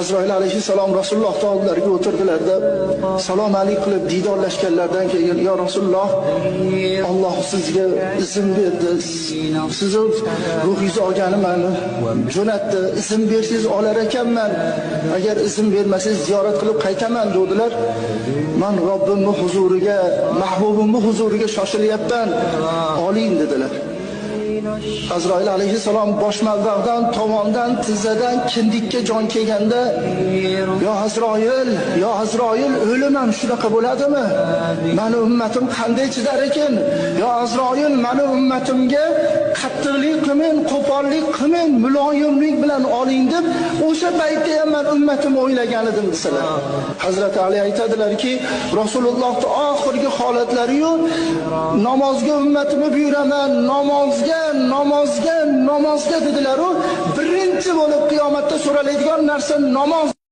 Azroil alayhissalom Rasululloh oldilariga o'tirdilarda, salom alayk qilib diydorlashganlardan keyin, "Ya Rasululloh, Alloh sizga izn berdi. Sizni ruhingizni olgani meni jo'natdi. Izn bersangiz olar ekanman. Agar izn bermasangiz ziyorat qilib qaytaman" dedilar. "Men Robbimning huzuriga, mahbubimning huzuriga shoshilyapman. Oling" dedilar. Azroil alayhissalom bosh mabdag'dan, tovondan, tizzadan kindikka jon kelganda, "Ya Azroil, o'lim ham shunaqa bo'ladimi? Meni ummatim qanday chidar ekan? Ya Azroil, meni ummatimga qattiqlik qilmang, qo'pollik qilmang, muloyimlik bilan oling" deb, o'sha paytda ham men ummatimni o'ylagan edim desalar. Hazrat Ali aytadilarki, Rasulullohning oxirgi holatlari-yu, namozga ummatimni buyuraman, namozga dedilar-u, birinchi bo'lib qiyomatda so'raladigan narsa namoz.